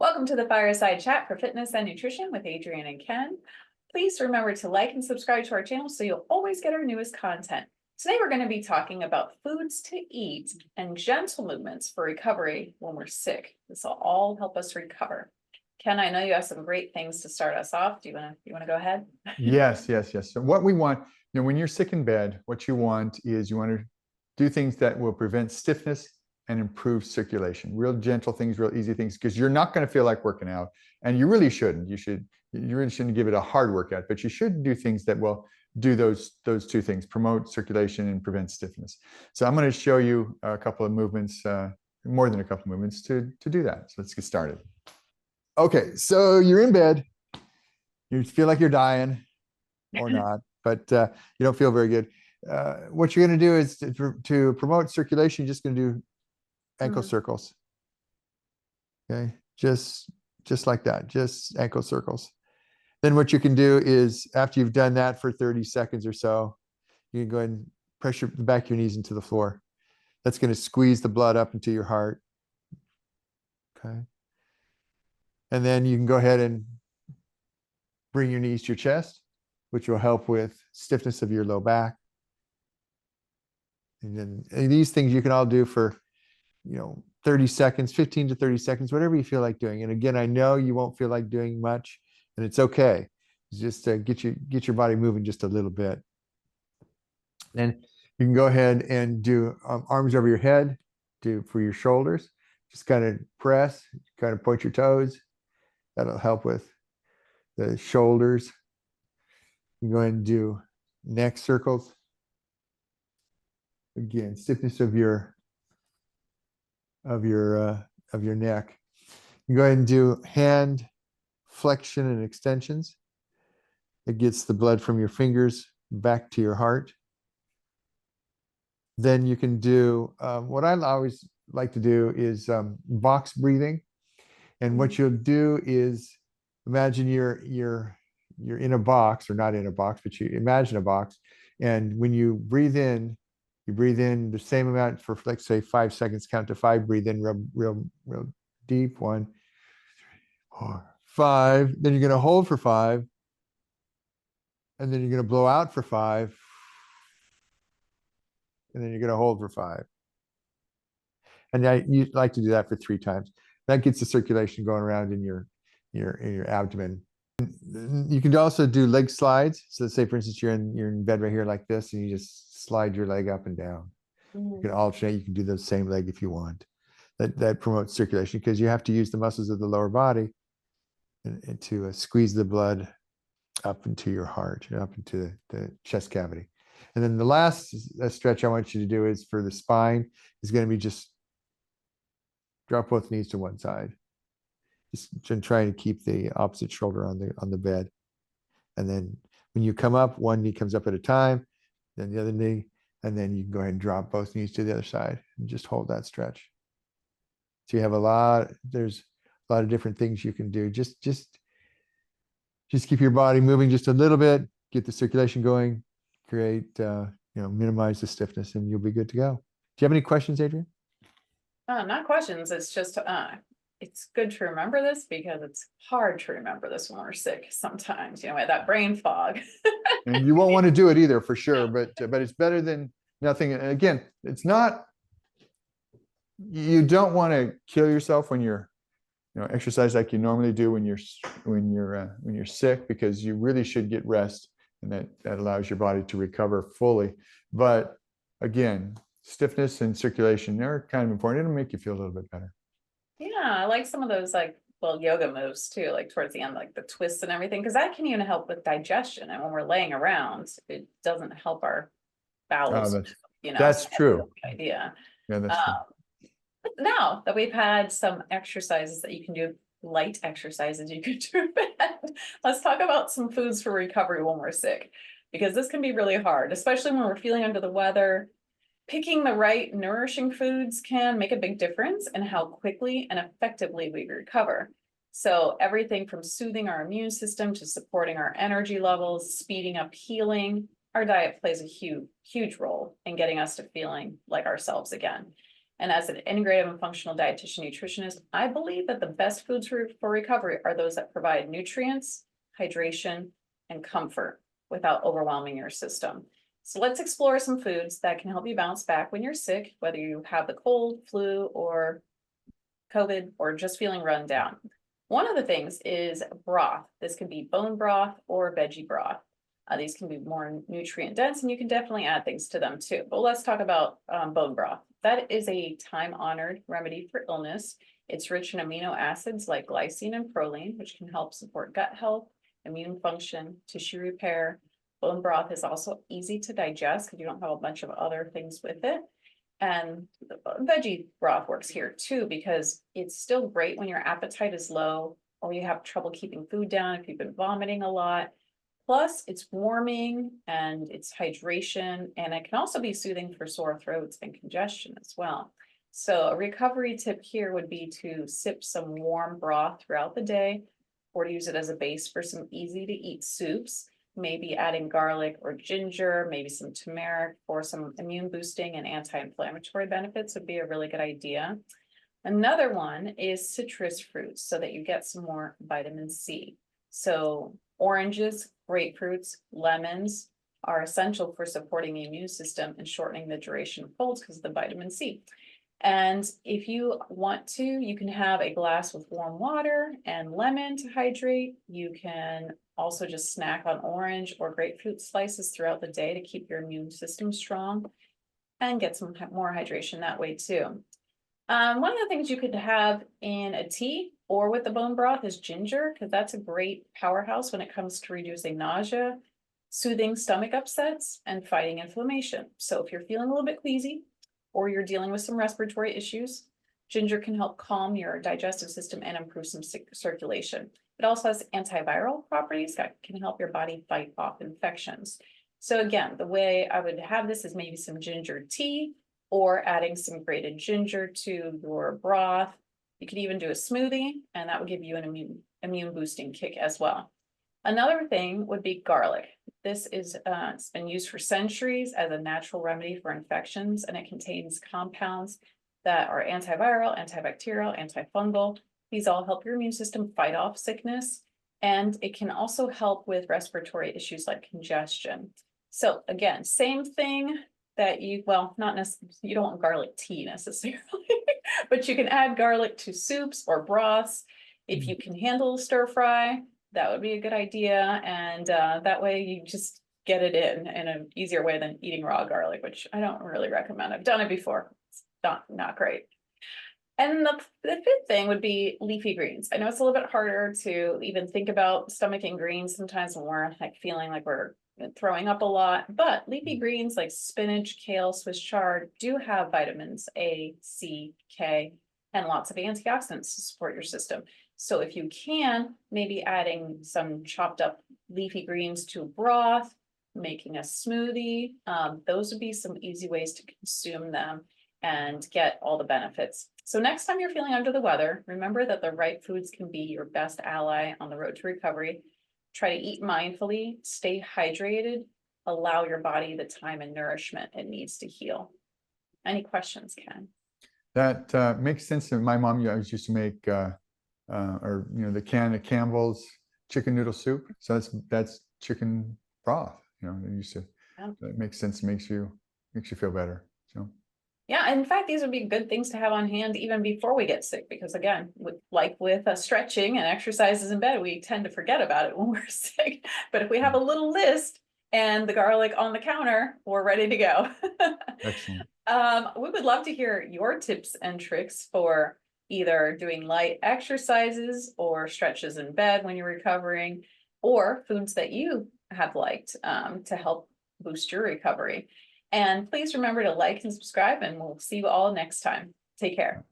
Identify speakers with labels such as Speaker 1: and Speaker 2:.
Speaker 1: Welcome to the Fireside Chat for Fitness and Nutrition with Adrienne and Ken. Please remember to like and subscribe to our channel so you'll always get our newest content. Today we're going to be talking about foods to eat and gentle movements for recovery when we're sick. This will all help us recover. Ken, I know you have some great things to start us off. Do you want to go ahead?
Speaker 2: Yes. So what we want, when you're sick in bed, what you want is you want to do things that will prevent stiffness and improve circulation. Real gentle things, real easy things, because you're not going to feel like working out, and you really shouldn't. You really shouldn't give it a hard workout, but you should do things that will do those two things: promote circulation and prevent stiffness. So I'm going to show you a couple of movements, more than a couple of movements to do that. So let's get started. Okay, so you're in bed. You feel like you're dying, or not, but you don't feel very good. What you're going to do is to promote circulation. You're just going to do ankle circles. Okay, just like that, just ankle circles. Then what you can do is, after you've done that for 30 seconds or so, you can go ahead and pressure the back of your knees into the floor. That's going to squeeze the blood up into your heart. Okay. And then you can go ahead and bring your knees to your chest, which will help with stiffness of your low back. And these things you can all do for 30 seconds, 15 to 30 seconds, whatever you feel like doing. And again, I know you won't feel like doing much, and it's okay. It's just to get your body moving just a little bit. Then you can go ahead and do arms over your head, for your shoulders. Just kind of press, kind of point your toes. That'll help with the shoulders. You can go ahead and do neck circles. Again, stiffness of your neck. You go ahead and do hand flexion and extensions. It gets the blood from your fingers back to your heart. Then you can do what I always like to do is box breathing. And what you'll do is imagine you're in a box, or not in a box, but you imagine a box. And when you breathe in the same amount for, let's say, 5 seconds. Count to 5. Breathe in real deep. 1, 2, 3, 4, 5. Then you're going to hold for 5. And then you're going to blow out for 5. And then you're going to hold for 5. And you like to do that for 3 times. That gets the circulation going around in your abdomen. You can also do leg slides. So let's say, for instance, you're in bed right here like this, and you just slide your leg up and down. You can alternate. You can do the same leg if you want. That promotes circulation, because you have to use the muscles of the lower body and to squeeze the blood up into your heart, up into the chest cavity. And then the last stretch I want you to do is for the spine. Is going to be just drop both knees to one side. Just trying to keep the opposite shoulder on the bed. And then when you come up, one knee comes up at a time, then the other knee, and then you can go ahead and drop both knees to the other side and just hold that stretch. So you have there's a lot of different things you can do. Just keep your body moving just a little bit, get the circulation going, create, minimize the stiffness, and you'll be good to go. Do you have any questions, Adrienne?
Speaker 1: Not questions. It's just, it's good to remember this, because it's hard to remember this when we're sick sometimes, we have that brain fog.
Speaker 2: And you won't want to do it either, for sure, but it's better than nothing. And again, you don't want to kill yourself when you're exercise like you normally do when you're sick, because you really should get rest, and that allows your body to recover fully. But again, stiffness and circulation, they're kind of important. It'll make you feel a little bit better.
Speaker 1: Yeah, I like some of those yoga moves too, like towards the end, like the twists and everything, because that can even help with digestion. And when we're laying around, it doesn't help our bowels.
Speaker 2: That's true.
Speaker 1: Idea.
Speaker 2: Yeah, that's true.
Speaker 1: Now that we've had some exercises that you can do, light exercises you can do in bed, let's talk about some foods for recovery when we're sick, because this can be really hard, especially when we're feeling under the weather. Picking the right nourishing foods can make a big difference in how quickly and effectively we recover. So everything from soothing our immune system to supporting our energy levels, speeding up healing, our diet plays a huge role in getting us to feeling like ourselves again. And as an integrative and functional dietitian nutritionist, I believe that the best foods for recovery are those that provide nutrients, hydration, and comfort without overwhelming your system. So let's explore some foods that can help you bounce back when you're sick, whether you have the cold, flu, or COVID, or just feeling run down. One of the things is broth. This can be bone broth or veggie broth. These can be more nutrient dense, and you can definitely add things to them too. But let's talk about bone broth. That is a time-honored remedy for illness. It's rich in amino acids like glycine and proline, which can help support gut health, immune function, tissue repair. Bone broth is also easy to digest because you don't have a bunch of other things with it. And veggie broth works here too, because it's still great when your appetite is low or you have trouble keeping food down if you've been vomiting a lot. Plus, it's warming and it's hydration, and it can also be soothing for sore throats and congestion as well. So a recovery tip here would be to sip some warm broth throughout the day, or to use it as a base for some easy to eat soups, maybe adding garlic or ginger, maybe some turmeric for some immune boosting and anti-inflammatory benefits would be a really good idea. Another one is citrus fruits so that you get some more vitamin C. So oranges, grapefruits, lemons are essential for supporting the immune system and shortening the duration of colds because of the vitamin C. And if you want to, you can have a glass with warm water and lemon to hydrate. You can also just snack on orange or grapefruit slices throughout the day to keep your immune system strong and get some more hydration that way too. One of the things you could have in a tea or with the bone broth is ginger, because that's a great powerhouse when it comes to reducing nausea, soothing stomach upsets, and fighting inflammation. So if you're feeling a little bit queasy or you're dealing with some respiratory issues, ginger can help calm your digestive system and improve some circulation. It also has antiviral properties that can help your body fight off infections. So again, the way I would have this is maybe some ginger tea, or adding some grated ginger to your broth. You could even do a smoothie, and that would give you an immune boosting kick as well. Another thing would be garlic. This is it's been used for centuries as a natural remedy for infections, and it contains compounds that are antiviral, antibacterial, antifungal. These all help your immune system fight off sickness, and it can also help with respiratory issues like congestion. So again, same thing that you, well, not necessarily, you don't want garlic tea necessarily, but you can add garlic to soups or broths. If you can handle stir fry, that would be a good idea. And that way you just get it in an easier way than eating raw garlic, which I don't really recommend. I've done it before. It's not great. And the fifth thing would be leafy greens. I know it's a little bit harder to even think about stomaching greens sometimes when we're like feeling like we're throwing up a lot, but leafy greens like spinach, kale, Swiss chard do have vitamins A, C, K, and lots of antioxidants to support your system. So if you can, maybe adding some chopped up leafy greens to a broth, making a smoothie, those would be some easy ways to consume them and get all the benefits. So next time you're feeling under the weather, remember that the right foods can be your best ally on the road to recovery. Try to eat mindfully, stay hydrated, allow your body the time and nourishment it needs to heal. Any questions, Ken?
Speaker 2: That makes sense. My mom always used to make, or the can of Campbell's chicken noodle soup. So that's chicken broth. They used to.
Speaker 1: Yeah.
Speaker 2: That makes sense. Makes you feel better. So.
Speaker 1: Yeah, in fact, these would be good things to have on hand even before we get sick, because again, with stretching and exercises in bed, we tend to forget about it when we're sick. But if we have a little list and the garlic on the counter, we're ready to go.
Speaker 2: Excellent.
Speaker 1: We would love to hear your tips and tricks for either doing light exercises or stretches in bed when you're recovering, or foods that you have liked to help boost your recovery. And please remember to like and subscribe, and we'll see you all next time. Take care.